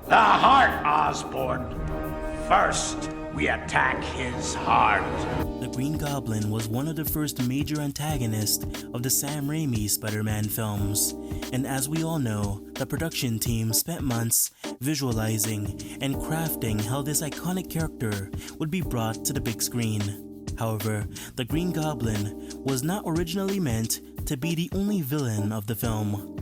The heart, Osborn. First, we attack his heart. The Green Goblin was one of the first major antagonists of the Sam Raimi Spider-Man films, and as we all know, the production team spent months visualizing and crafting how this iconic character would be brought to the big screen. However, the Green Goblin was not originally meant to be the only villain of the film.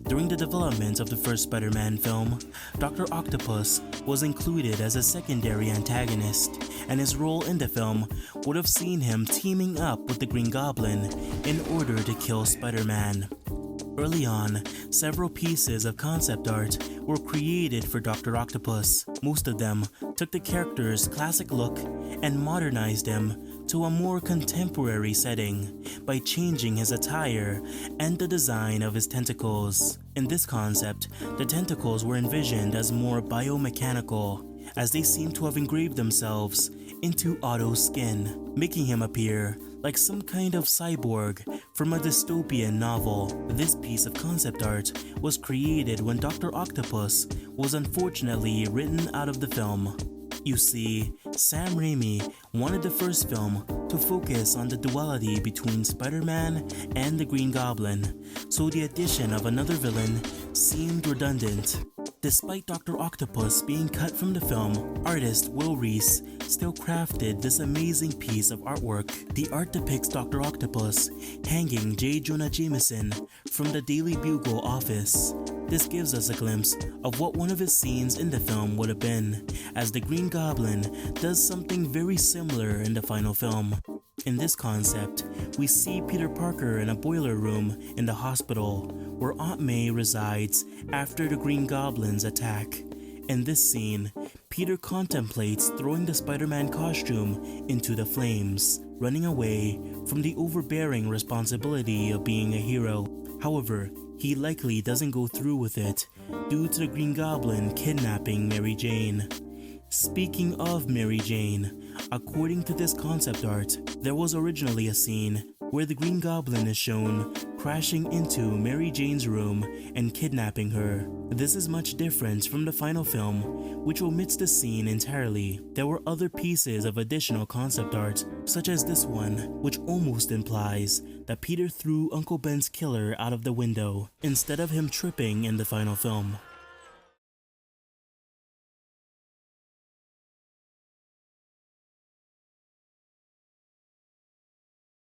During the development of the first Spider-Man film, Dr. Octopus was included as a secondary antagonist, and his role in the film would have seen him teaming up with the Green Goblin in order to kill Spider-Man. Early on, several pieces of concept art were created for Dr. Octopus. Most of them took the character's classic look and modernized him to a more contemporary setting by changing his attire and the design of his tentacles. In this concept, the tentacles were envisioned as more biomechanical, as they seem to have engraved themselves into Otto's skin, making him appear like some kind of cyborg from a dystopian novel. This piece of concept art was created when Dr. Octopus was unfortunately written out of the film. You see, Sam Raimi wanted the first film to focus on the duality between Spider-Man and the Green Goblin, so the addition of another villain seemed redundant. Despite Dr. Octopus being cut from the film, artist Will Reese still crafted this amazing piece of artwork. The art depicts Dr. Octopus hanging J. Jonah Jameson from the Daily Bugle office. This gives us a glimpse of what one of his scenes in the film would have been, as the Green Goblin does something very similar in the final film. In this concept, we see Peter Parker in a boiler room in the hospital, where Aunt May resides after the Green Goblin's attack. In this scene, Peter contemplates throwing the Spider-Man costume into the flames, running away from the overbearing responsibility of being a hero. However, he likely doesn't go through with it due to the Green Goblin kidnapping Mary Jane. Speaking of Mary Jane, according to this concept art, there was originally a scene where the Green Goblin is shown crashing into Mary Jane's room and kidnapping her. This is much different from the final film, which omits the scene entirely. There were other pieces of additional concept art, such as this one, which almost implies that Peter threw Uncle Ben's killer out of the window, instead of him tripping in the final film.